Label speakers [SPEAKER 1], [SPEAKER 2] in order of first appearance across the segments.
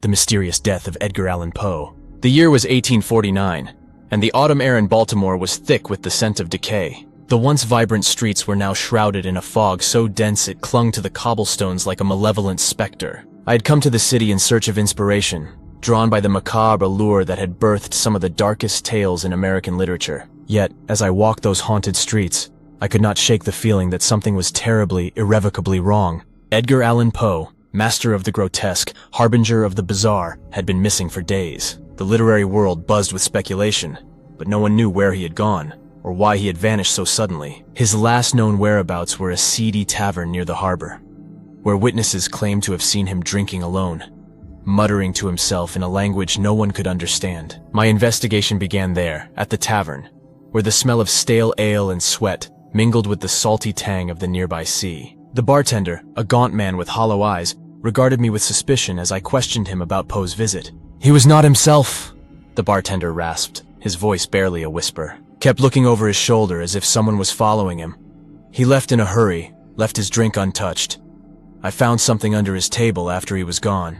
[SPEAKER 1] The mysterious death of Edgar Allan Poe. The year was 1849, and the autumn air in Baltimore was thick with the scent of decay. The once vibrant streets were now shrouded in a fog so dense it clung to the cobblestones like a malevolent specter. I had come to the city in search of inspiration, drawn by the macabre allure that had birthed some of the darkest tales in American literature. Yet, as I walked those haunted streets, I could not shake the feeling that something was terribly, irrevocably wrong. Edgar Allan Poe, master of the grotesque, harbinger of the bizarre, had been missing for days. The literary world buzzed with speculation, but no one knew where he had gone, or why he had vanished so suddenly. His last known whereabouts were a seedy tavern near the harbor, where witnesses claimed to have seen him drinking alone, muttering to himself in a language no one could understand. My investigation began there, at the tavern, where the smell of stale ale and sweat mingled with the salty tang of the nearby sea. The bartender, a gaunt man with hollow eyes, regarded me with suspicion as I questioned him about Poe's visit. "He was not himself," the bartender rasped, his voice barely a whisper. Kept looking over his shoulder as if someone was following him. He left in a hurry, left his drink untouched. I found something under his table after he was gone.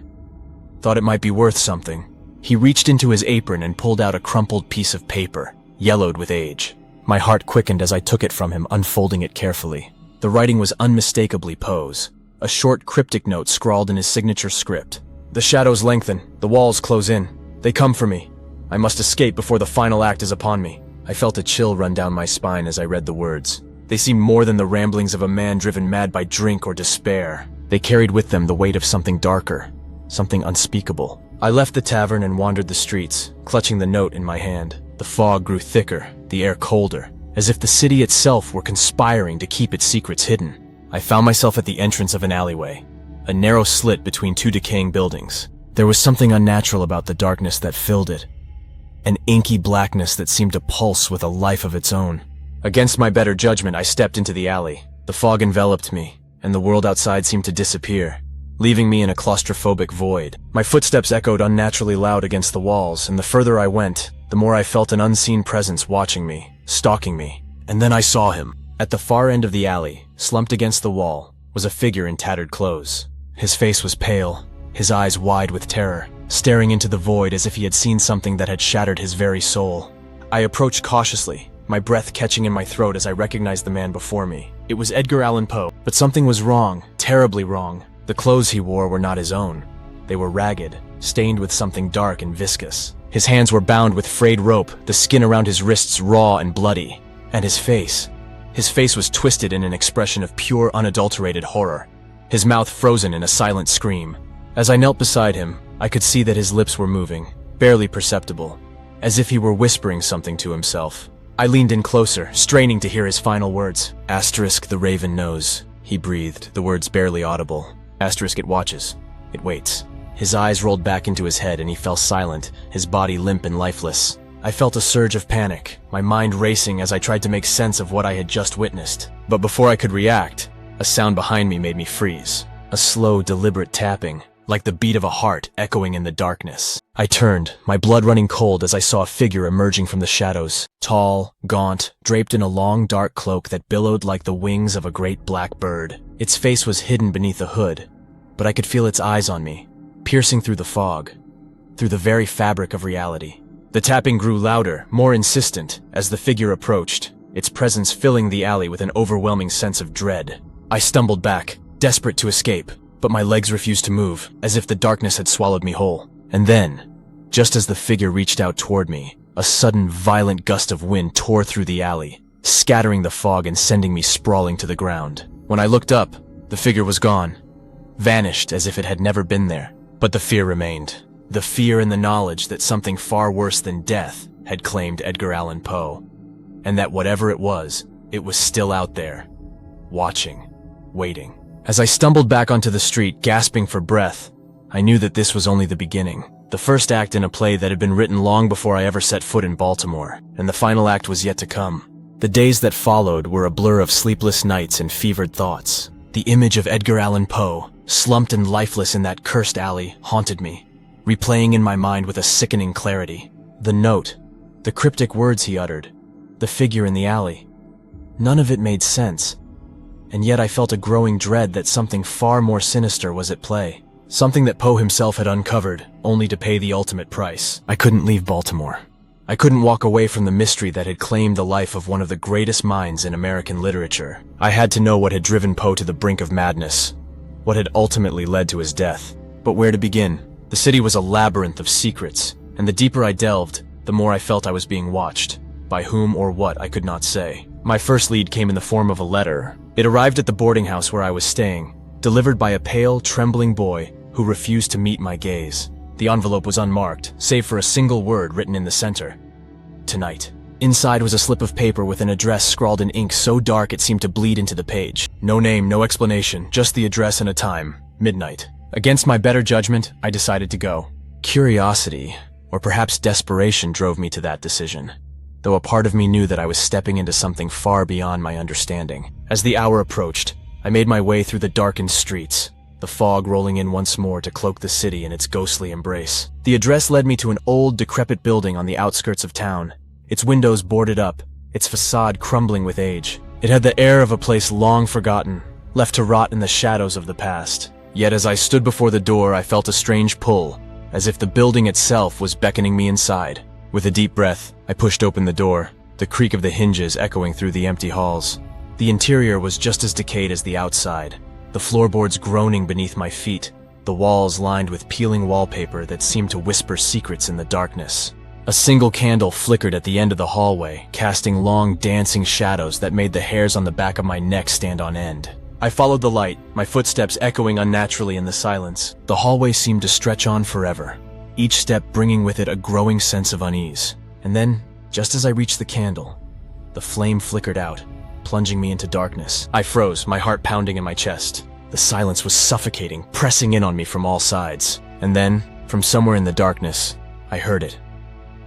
[SPEAKER 1] Thought it might be worth something. He reached into his apron and pulled out a crumpled piece of paper, yellowed with age. My heart quickened as I took it from him, unfolding it carefully. The writing was unmistakably Poe's, a short cryptic note scrawled in his signature script. "The shadows lengthen, the walls close in. They come for me. I must escape before the final act is upon me." I felt a chill run down my spine as I read the words. They seemed more than the ramblings of a man driven mad by drink or despair. They carried with them the weight of something darker, something unspeakable. I left the tavern and wandered the streets, clutching the note in my hand. The fog grew thicker, the air colder, as if the city itself were conspiring to keep its secrets hidden. I found myself at the entrance of an alleyway, a narrow slit between two decaying buildings. There was something unnatural about the darkness that filled it, an inky blackness that seemed to pulse with a life of its own. Against my better judgment, I stepped into the alley. The fog enveloped me, and the world outside seemed to disappear, leaving me in a claustrophobic void. My footsteps echoed unnaturally loud against the walls, and the further I went, the more I felt an unseen presence watching me, stalking me. And then I saw him. At the far end of the alley, slumped against the wall, was a figure in tattered clothes. His face was pale, his eyes wide with terror, staring into the void as if he had seen something that had shattered his very soul. I approached cautiously, my breath catching in my throat as I recognized the man before me. It was Edgar Allan Poe, but something was wrong, terribly wrong. The clothes he wore were not his own. They were ragged, stained with something dark and viscous. His hands were bound with frayed rope, the skin around his wrists raw and bloody. And his face was twisted in an expression of pure, unadulterated horror, his mouth frozen in a silent scream. As I knelt beside him, I could see that his lips were moving, barely perceptible, as if he were whispering something to himself. I leaned in closer, straining to hear his final words. "Asterisk the raven knows," he breathed, the words barely audible. "Asterisk it watches. It waits." His eyes rolled back into his head and he fell silent, his body limp and lifeless. I felt a surge of panic, my mind racing as I tried to make sense of what I had just witnessed. But before I could react, a sound behind me made me freeze. A slow, deliberate tapping, like the beat of a heart echoing in the darkness. I turned, my blood running cold as I saw a figure emerging from the shadows. Tall, gaunt, draped in a long dark cloak that billowed like the wings of a great black bird. Its face was hidden beneath a hood, but I could feel its eyes on me, piercing through the fog, through the very fabric of reality. The tapping grew louder, more insistent, as the figure approached, its presence filling the alley with an overwhelming sense of dread. I stumbled back, desperate to escape, but my legs refused to move, as if the darkness had swallowed me whole. And then, just as the figure reached out toward me, a sudden violent gust of wind tore through the alley, scattering the fog and sending me sprawling to the ground. When I looked up, the figure was gone, vanished as if it had never been there. But the fear remained. The fear and the knowledge that something far worse than death had claimed Edgar Allan Poe, and that whatever it was still out there, watching, waiting. As I stumbled back onto the street, gasping for breath, I knew that this was only the beginning, the first act in a play that had been written long before I ever set foot in Baltimore, and the final act was yet to come. The days that followed were a blur of sleepless nights and fevered thoughts. The image of Edgar Allan Poe, slumped and lifeless in that cursed alley, haunted me, replaying in my mind with a sickening clarity. The note, the cryptic words he uttered, the figure in the alley. None of it made sense, and yet I felt a growing dread that something far more sinister was at play. Something that Poe himself had uncovered, only to pay the ultimate price. I couldn't leave Baltimore. I couldn't walk away from the mystery that had claimed the life of one of the greatest minds in American literature. I had to know what had driven Poe to the brink of madness, what had ultimately led to his death. But where to begin? The city was a labyrinth of secrets, and the deeper I delved, the more I felt I was being watched. By whom or what, I could not say. My first lead came in the form of a letter. It arrived at the boarding house where I was staying, delivered by a pale, trembling boy who refused to meet my gaze. The envelope was unmarked, save for a single word written in the center. Tonight. Inside was a slip of paper with an address scrawled in ink so dark it seemed to bleed into the page. No name, no explanation, just the address and a time. Midnight. Against my better judgment, I decided to go. Curiosity, or perhaps desperation, drove me to that decision, though a part of me knew that I was stepping into something far beyond my understanding. As the hour approached, I made my way through the darkened streets, the fog rolling in once more to cloak the city in its ghostly embrace. The address led me to an old, decrepit building on the outskirts of town, its windows boarded up, its facade crumbling with age. It had the air of a place long forgotten, left to rot in the shadows of the past. Yet as I stood before the door, I felt a strange pull, as if the building itself was beckoning me inside. With a deep breath, I pushed open the door, the creak of the hinges echoing through the empty halls. The interior was just as decayed as the outside, the floorboards groaning beneath my feet, the walls lined with peeling wallpaper that seemed to whisper secrets in the darkness. A single candle flickered at the end of the hallway, casting long, dancing shadows that made the hairs on the back of my neck stand on end. I followed the light, my footsteps echoing unnaturally in the silence. The hallway seemed to stretch on forever, each step bringing with it a growing sense of unease. And then, just as I reached the candle, the flame flickered out, plunging me into darkness. I froze, my heart pounding in my chest. The silence was suffocating, pressing in on me from all sides. And then, from somewhere in the darkness, I heard it.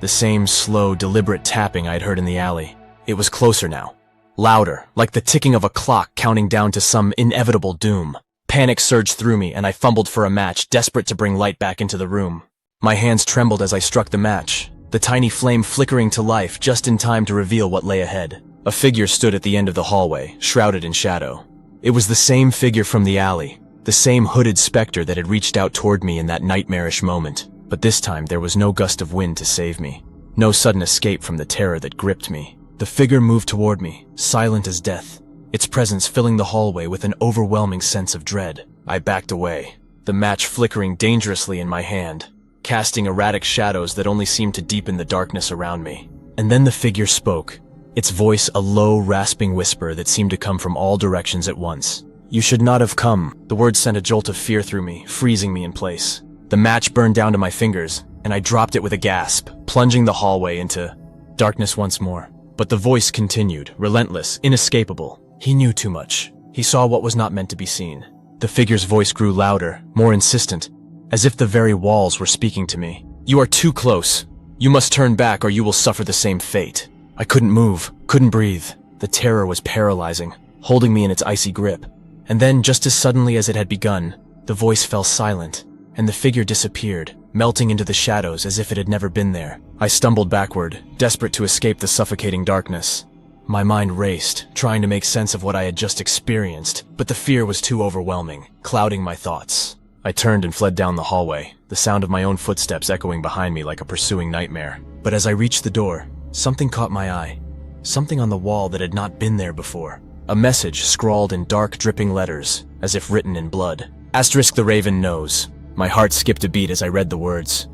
[SPEAKER 1] The same slow, deliberate tapping I'd heard in the alley. It was closer now. Louder, like the ticking of a clock counting down to some inevitable doom. Panic surged through me, and I fumbled for a match, desperate to bring light back into the room. My hands trembled as I struck the match, the tiny flame flickering to life just in time to reveal what lay ahead. A figure stood at the end of the hallway, shrouded in shadow. It was the same figure from the alley, the same hooded specter that had reached out toward me in that nightmarish moment. But this time there was no gust of wind to save me, no sudden escape from the terror that gripped me. The figure moved toward me, silent as death, its presence filling the hallway with an overwhelming sense of dread. I backed away, the match flickering dangerously in my hand, casting erratic shadows that only seemed to deepen the darkness around me. And then the figure spoke, its voice a low, rasping whisper that seemed to come from all directions at once. "You should not have come." The words sent a jolt of fear through me, freezing me in place. The match burned down to my fingers, and I dropped it with a gasp, plunging the hallway into darkness once more. But the voice continued, relentless, inescapable. He knew too much. He saw what was not meant to be seen. The figure's voice grew louder, more insistent, as if the very walls were speaking to me. "You are too close. You must turn back or you will suffer the same fate." I couldn't move, couldn't breathe. The terror was paralyzing, holding me in its icy grip. And then, just as suddenly as it had begun, the voice fell silent, and the figure disappeared, melting into the shadows as if it had never been there. I stumbled backward, desperate to escape the suffocating darkness. My mind raced, trying to make sense of what I had just experienced, but the fear was too overwhelming, clouding my thoughts. I turned and fled down the hallway, the sound of my own footsteps echoing behind me like a pursuing nightmare. But as I reached the door, something caught my eye. Something on the wall that had not been there before. A message scrawled in dark, dripping letters, as if written in blood. Asterisk the raven knows. My heart skipped a beat as I read the words.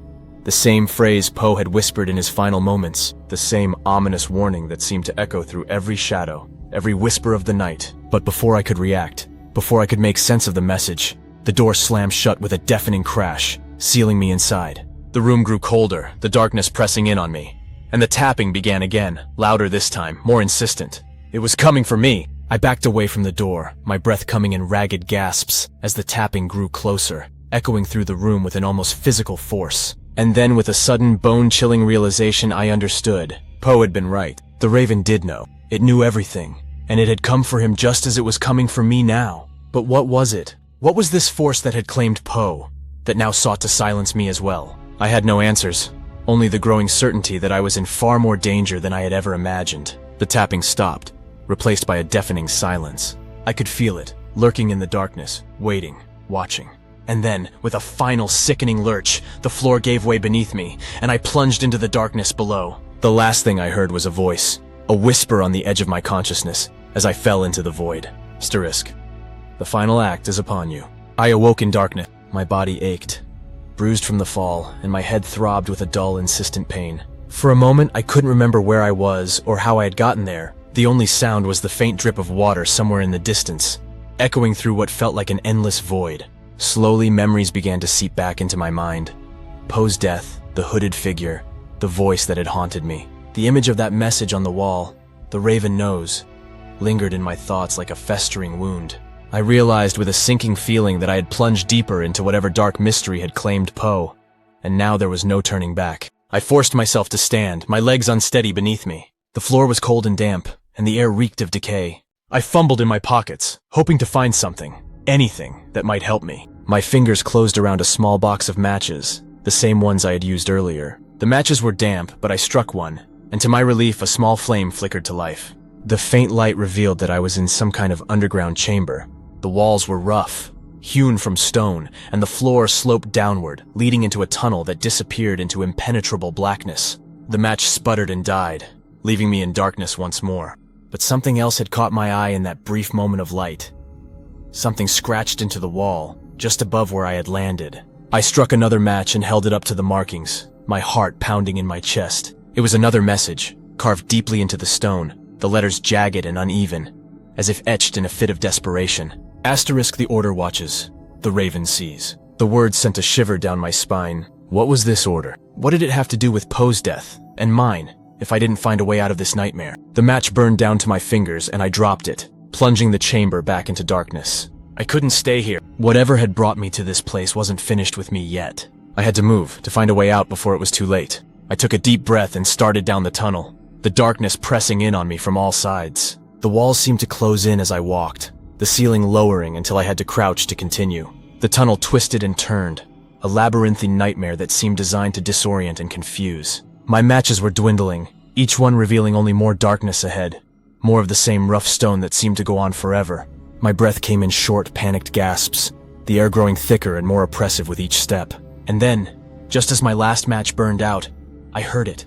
[SPEAKER 1] The same phrase Poe had whispered in his final moments, the same ominous warning that seemed to echo through every shadow, every whisper of the night. But before I could react, before I could make sense of the message, the door slammed shut with a deafening crash, sealing me inside. The room grew colder, the darkness pressing in on me, and the tapping began again, louder this time, more insistent. It was coming for me. I backed away from the door, my breath coming in ragged gasps as the tapping grew closer, echoing through the room with an almost physical force. And then with a sudden, bone-chilling realization, I understood. Poe had been right. The raven did know. It knew everything, and it had come for him just as it was coming for me now. But what was it? What was this force that had claimed Poe, that now sought to silence me as well? I had no answers, only the growing certainty that I was in far more danger than I had ever imagined. The tapping stopped, replaced by a deafening silence. I could feel it, lurking in the darkness, waiting, watching. And then, with a final sickening lurch, the floor gave way beneath me, and I plunged into the darkness below. The last thing I heard was a voice, a whisper on the edge of my consciousness, as I fell into the void. Asterisk. The final act is upon you. I awoke in darkness. My body ached, bruised from the fall, and my head throbbed with a dull, insistent pain. For a moment, I couldn't remember where I was or how I had gotten there. The only sound was the faint drip of water somewhere in the distance, echoing through what felt like an endless void. Slowly, memories began to seep back into my mind. Poe's death, the hooded figure, the voice that had haunted me. The image of that message on the wall, the raven nose, lingered in my thoughts like a festering wound. I realized with a sinking feeling that I had plunged deeper into whatever dark mystery had claimed Poe, and now there was no turning back. I forced myself to stand, my legs unsteady beneath me. The floor was cold and damp, and the air reeked of decay. I fumbled in my pockets, hoping to find something, anything that might help me. My fingers closed around a small box of matches, the same ones I had used earlier. The matches were damp, but I struck one, and to my relief, a small flame flickered to life. The faint light revealed that I was in some kind of underground chamber. The walls were rough, hewn from stone, and the floor sloped downward, leading into a tunnel that disappeared into impenetrable blackness. The match sputtered and died, leaving me in darkness once more. But something else had caught my eye in that brief moment of light. Something scratched into the wall, just above where I had landed. I struck another match and held it up to the markings, my heart pounding in my chest. It was another message, carved deeply into the stone, the letters jagged and uneven, as if etched in a fit of desperation. Asterisk the order watches, the raven sees. The words sent a shiver down my spine. What was this order? What did it have to do with Poe's death, and mine, if I didn't find a way out of this nightmare? The match burned down to my fingers and I dropped it, plunging the chamber back into darkness. I couldn't stay here. Whatever had brought me to this place wasn't finished with me yet. I had to move, to find a way out before it was too late. I took a deep breath and started down the tunnel, the darkness pressing in on me from all sides. The walls seemed to close in as I walked, the ceiling lowering until I had to crouch to continue. The tunnel twisted and turned, a labyrinthine nightmare that seemed designed to disorient and confuse. My matches were dwindling, each one revealing only more darkness ahead, more of the same rough stone that seemed to go on forever. My breath came in short, panicked gasps, the air growing thicker and more oppressive with each step. And then, just as my last match burned out, I heard it.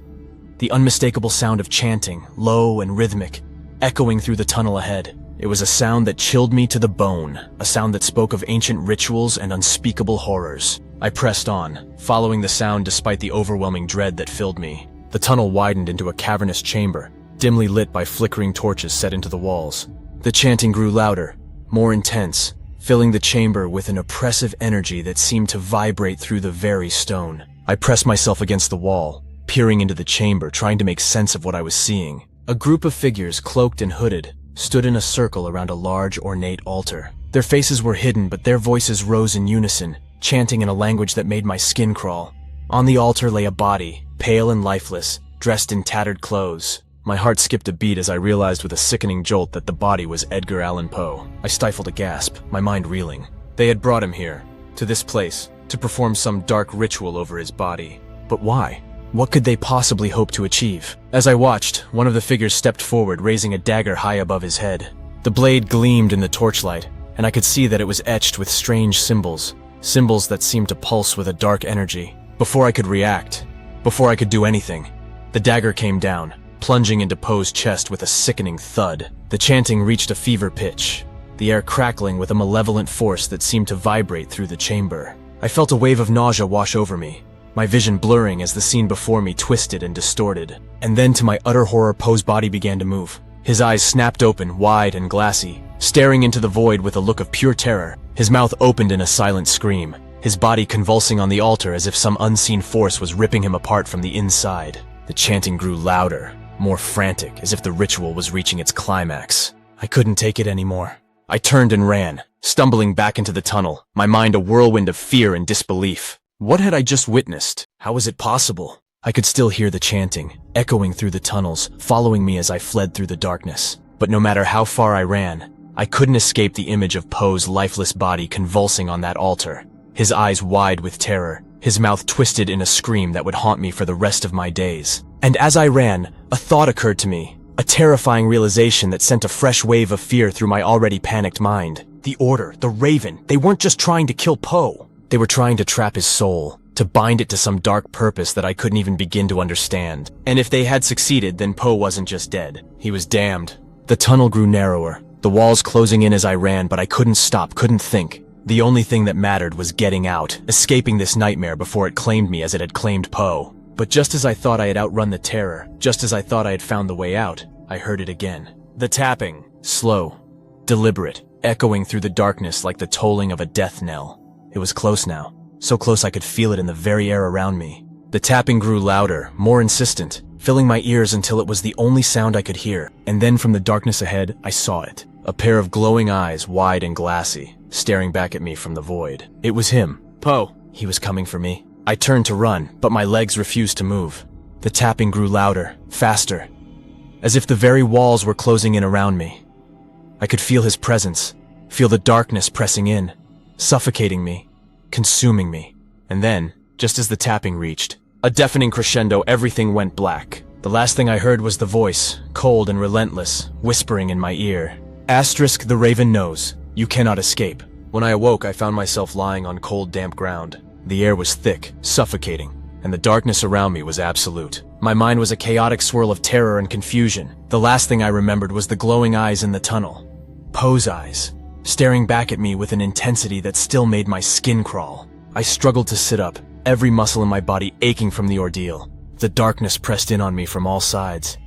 [SPEAKER 1] The unmistakable sound of chanting, low and rhythmic, echoing through the tunnel ahead. It was a sound that chilled me to the bone, a sound that spoke of ancient rituals and unspeakable horrors. I pressed on, following the sound despite the overwhelming dread that filled me. The tunnel widened into a cavernous chamber, dimly lit by flickering torches set into the walls. The chanting grew louder, more intense, filling the chamber with an oppressive energy that seemed to vibrate through the very stone. I pressed myself against the wall, peering into the chamber, trying to make sense of what I was seeing. A group of figures, cloaked and hooded, stood in a circle around a large, ornate altar. Their faces were hidden, but their voices rose in unison, chanting in a language that made my skin crawl. On the altar lay a body, pale and lifeless, dressed in tattered clothes. My heart skipped a beat as I realized with a sickening jolt that the body was Edgar Allan Poe. I stifled a gasp, my mind reeling. They had brought him here, to this place, to perform some dark ritual over his body. But why? What could they possibly hope to achieve? As I watched, one of the figures stepped forward, raising a dagger high above his head. The blade gleamed in the torchlight, and I could see that it was etched with strange symbols that seemed to pulse with a dark energy. Before I could react, before I could do anything, the dagger came down, plunging into Poe's chest with a sickening thud. The chanting reached a fever pitch, the air crackling with a malevolent force that seemed to vibrate through the chamber. I felt a wave of nausea wash over me, my vision blurring as the scene before me twisted and distorted. And then, to my utter horror, Poe's body began to move. His eyes snapped open, wide and glassy, staring into the void with a look of pure terror. His mouth opened in a silent scream, his body convulsing on the altar as if some unseen force was ripping him apart from the inside. The chanting grew louder, more frantic, as if the ritual was reaching its climax. I couldn't take it anymore. I turned and ran, stumbling back into the tunnel, my mind a whirlwind of fear and disbelief. What had I just witnessed? How was it possible? I could still hear the chanting, echoing through the tunnels, following me as I fled through the darkness. But no matter how far I ran, I couldn't escape the image of Poe's lifeless body convulsing on that altar, his eyes wide with terror, his mouth twisted in a scream that would haunt me for the rest of my days. And as I ran, a thought occurred to me, a terrifying realization that sent a fresh wave of fear through my already panicked mind. The Order, the Raven, they weren't just trying to kill Poe. They were trying to trap his soul, to bind it to some dark purpose that I couldn't even begin to understand. And if they had succeeded, then Poe wasn't just dead. He was damned. The tunnel grew narrower, the walls closing in as I ran, but I couldn't stop, couldn't think. The only thing that mattered was getting out, escaping this nightmare before it claimed me as it had claimed Poe. But just as I thought I had outrun the terror, just as I thought I had found the way out, I heard it again. The tapping, slow, deliberate, echoing through the darkness like the tolling of a death knell. It was close now, so close I could feel it in the very air around me. The tapping grew louder, more insistent, filling my ears until it was the only sound I could hear. And then from the darkness ahead, I saw it. A pair of glowing eyes, wide and glassy, staring back at me from the void. It was him. Poe. He was coming for me. I turned to run, but my legs refused to move. The tapping grew louder, faster, as if the very walls were closing in around me. I could feel his presence, feel the darkness pressing in, suffocating me, consuming me. And then, just as the tapping reached a deafening crescendo, everything went black. The last thing I heard was the voice, cold and relentless, whispering in my ear. Asterisk, the raven knows. You cannot escape. When I awoke, I found myself lying on cold, damp ground. The air was thick, suffocating, and the darkness around me was absolute. My mind was a chaotic swirl of terror and confusion. The last thing I remembered was the glowing eyes in the tunnel. Poe's eyes, staring back at me with an intensity that still made my skin crawl. I struggled to sit up, every muscle in my body aching from the ordeal. The darkness pressed in on me from all sides,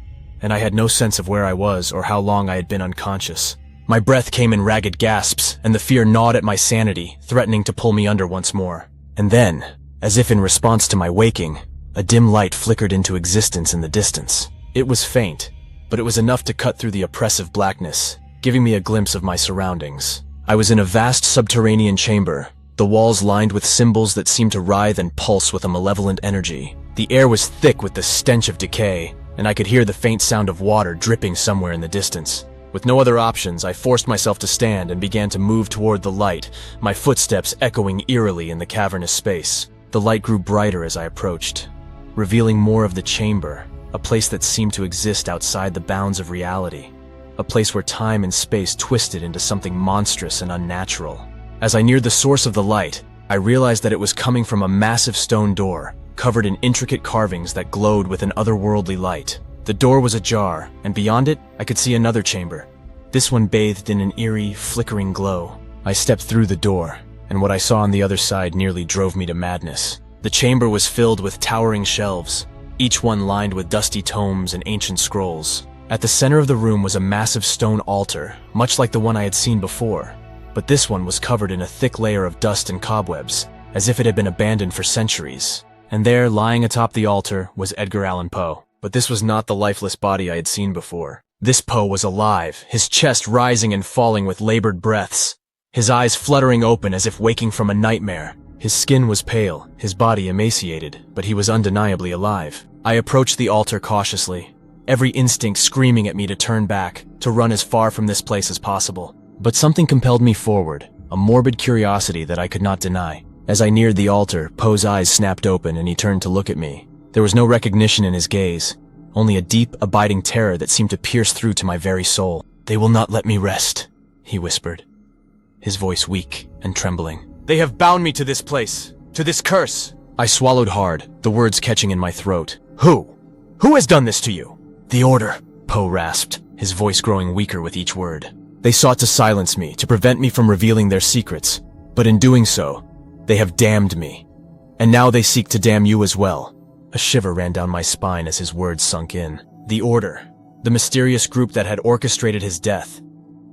[SPEAKER 1] and I had no sense of where I was or how long I had been unconscious. My breath came in ragged gasps, and the fear gnawed at my sanity, threatening to pull me under once more. And then, as if in response to my waking, a dim light flickered into existence in the distance. It was faint, but it was enough to cut through the oppressive blackness, giving me a glimpse of my surroundings. I was in a vast subterranean chamber, the walls lined with symbols that seemed to writhe and pulse with a malevolent energy. The air was thick with the stench of decay, and I could hear the faint sound of water dripping somewhere in the distance. With no other options, I forced myself to stand and began to move toward the light, my footsteps echoing eerily in the cavernous space. The light grew brighter as I approached, revealing more of the chamber, a place that seemed to exist outside the bounds of reality, a place where time and space twisted into something monstrous and unnatural. As I neared the source of the light, I realized that it was coming from a massive stone door, covered in intricate carvings that glowed with an otherworldly light. The door was ajar, and beyond it, I could see another chamber, this one bathed in an eerie, flickering glow. I stepped through the door, and what I saw on the other side nearly drove me to madness. The chamber was filled with towering shelves, each one lined with dusty tomes and ancient scrolls. At the center of the room was a massive stone altar, much like the one I had seen before, but this one was covered in a thick layer of dust and cobwebs, as if it had been abandoned for centuries. And there, lying atop the altar, was Edgar Allan Poe. But this was not the lifeless body I had seen before. This Poe was alive, his chest rising and falling with labored breaths, his eyes fluttering open as if waking from a nightmare. His skin was pale, his body emaciated, but he was undeniably alive. I approached the altar cautiously, every instinct screaming at me to turn back, to run as far from this place as possible. But something compelled me forward, a morbid curiosity that I could not deny. As I neared the altar, Poe's eyes snapped open and he turned to look at me. There was no recognition in his gaze, only a deep, abiding terror that seemed to pierce through to my very soul. "They will not let me rest," he whispered, his voice weak and trembling. "They have bound me to this place, to this curse." I swallowed hard, the words catching in my throat. Who? Who has done this to you?" "The Order," Poe rasped, his voice growing weaker with each word. "They sought to silence me, to prevent me from revealing their secrets, but in doing so, they have damned me. And now they seek to damn you as well." A shiver ran down my spine as his words sunk in. The Order, the mysterious group that had orchestrated his death.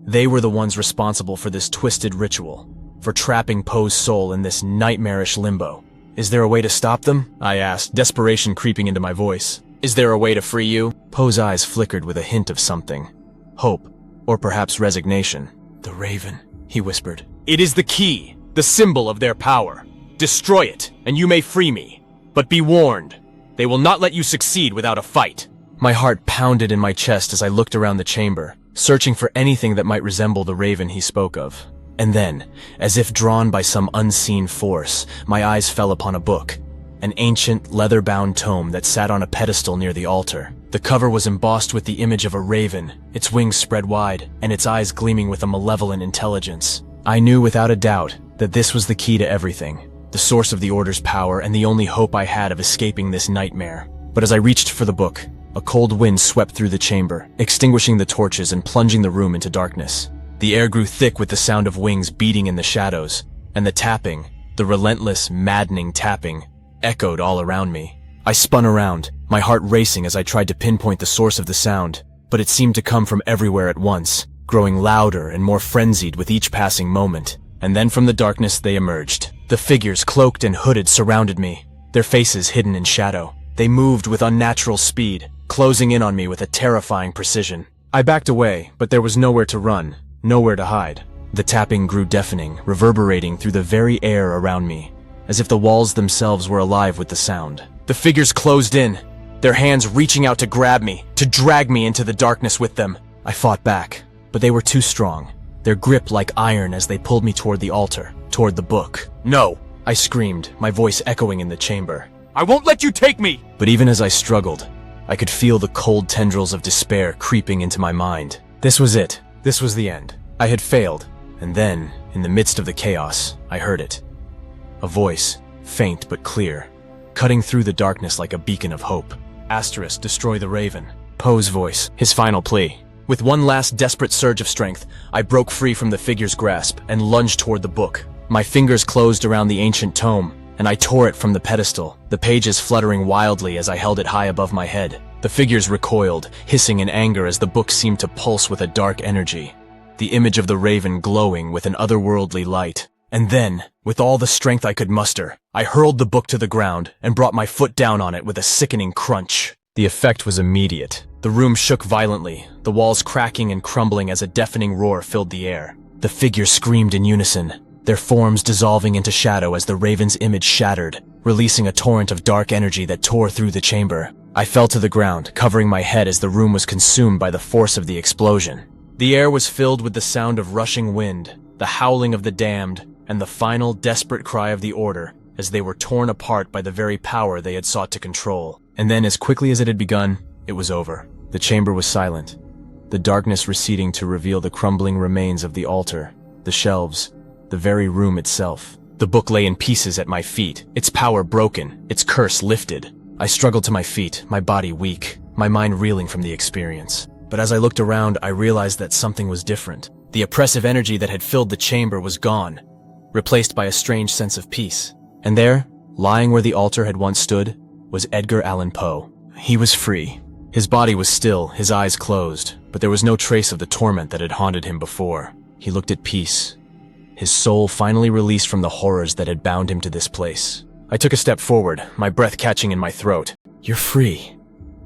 [SPEAKER 1] They were the ones responsible for this twisted ritual, for trapping Poe's soul in this nightmarish limbo. "Is there a way to stop them?" I asked, desperation creeping into my voice. "Is there a way to free you?" Poe's eyes flickered with a hint of something. Hope, or perhaps resignation. "The Raven," he whispered. "It is the key, the symbol of their power. Destroy it, and you may free me. But be warned, they will not let you succeed without a fight." My heart pounded in my chest as I looked around the chamber, searching for anything that might resemble the Raven he spoke of. And then, as if drawn by some unseen force, my eyes fell upon a book, an ancient, leather-bound tome that sat on a pedestal near the altar. The cover was embossed with the image of a raven, its wings spread wide, and its eyes gleaming with a malevolent intelligence. I knew without a doubt that this was the key to everything. the source of the Order's power and the only hope I had of escaping this nightmare. But as I reached for the book, a cold wind swept through the chamber, extinguishing the torches and plunging the room into darkness. The air grew thick with the sound of wings beating in the shadows, and the tapping, the relentless, maddening tapping, echoed all around me. I spun around, my heart racing as I tried to pinpoint the source of the sound, but it seemed to come from everywhere at once, growing louder and more frenzied with each passing moment. And then from the darkness they emerged. The figures, cloaked and hooded, surrounded me, their faces hidden in shadow. They moved with unnatural speed, closing in on me with a terrifying precision. I backed away, but there was nowhere to run, nowhere to hide. The tapping grew deafening, reverberating through the very air around me, as if the walls themselves were alive with the sound. The figures closed in, their hands reaching out to grab me, to drag me into the darkness with them. I fought back, but they were too strong, their grip like iron as they pulled me toward the altar, toward the book. "No!" I screamed, my voice echoing in the chamber. "I won't let you take me!" But even as I struggled, I could feel the cold tendrils of despair creeping into my mind. This was it. This was the end. I had failed, and then, in the midst of the chaos, I heard it. A voice, faint but clear, cutting through the darkness like a beacon of hope. Asterisk, destroy the raven. Poe's voice, his final plea. With one last desperate surge of strength, I broke free from the figure's grasp and lunged toward the book. My fingers closed around the ancient tome, and I tore it from the pedestal, the pages fluttering wildly as I held it high above my head. The figures recoiled, hissing in anger as the book seemed to pulse with a dark energy, the image of the raven glowing with an otherworldly light. And then, with all the strength I could muster, I hurled the book to the ground and brought my foot down on it with a sickening crunch. The effect was immediate. The room shook violently, the walls cracking and crumbling as a deafening roar filled the air. The figures screamed in unison, their forms dissolving into shadow as the raven's image shattered, releasing a torrent of dark energy that tore through the chamber. I fell to the ground, covering my head as the room was consumed by the force of the explosion. The air was filled with the sound of rushing wind, the howling of the damned, and the final desperate cry of the Order as they were torn apart by the very power they had sought to control. And then, as quickly as it had begun, it was over. The chamber was silent, the darkness receding to reveal the crumbling remains of the altar, the shelves, the very room itself. The book lay in pieces at my feet, its power broken, its curse lifted. I struggled to my feet, my body weak, my mind reeling from the experience. But as I looked around, I realized that something was different. The oppressive energy that had filled the chamber was gone, replaced by a strange sense of peace. And there, lying where the altar had once stood, was Edgar Allan Poe. He was free. His body was still, his eyes closed, but there was no trace of the torment that had haunted him before. He looked at peace, his soul finally released from the horrors that had bound him to this place. I took a step forward, my breath catching in my throat. "You're free,"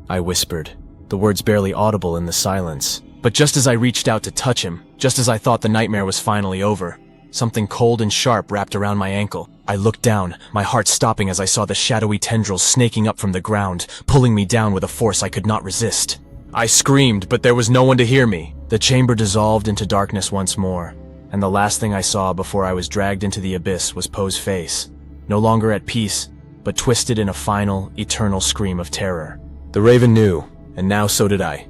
[SPEAKER 1] I whispered, the words barely audible in the silence. But just as I reached out to touch him, just as I thought the nightmare was finally over, something cold and sharp wrapped around my ankle. I looked down, my heart stopping as I saw the shadowy tendrils snaking up from the ground, pulling me down with a force I could not resist. I screamed, but there was no one to hear me. The chamber dissolved into darkness once more, and the last thing I saw before I was dragged into the abyss was Poe's face, no longer at peace, but twisted in a final, eternal scream of terror. The raven knew, and now so did I.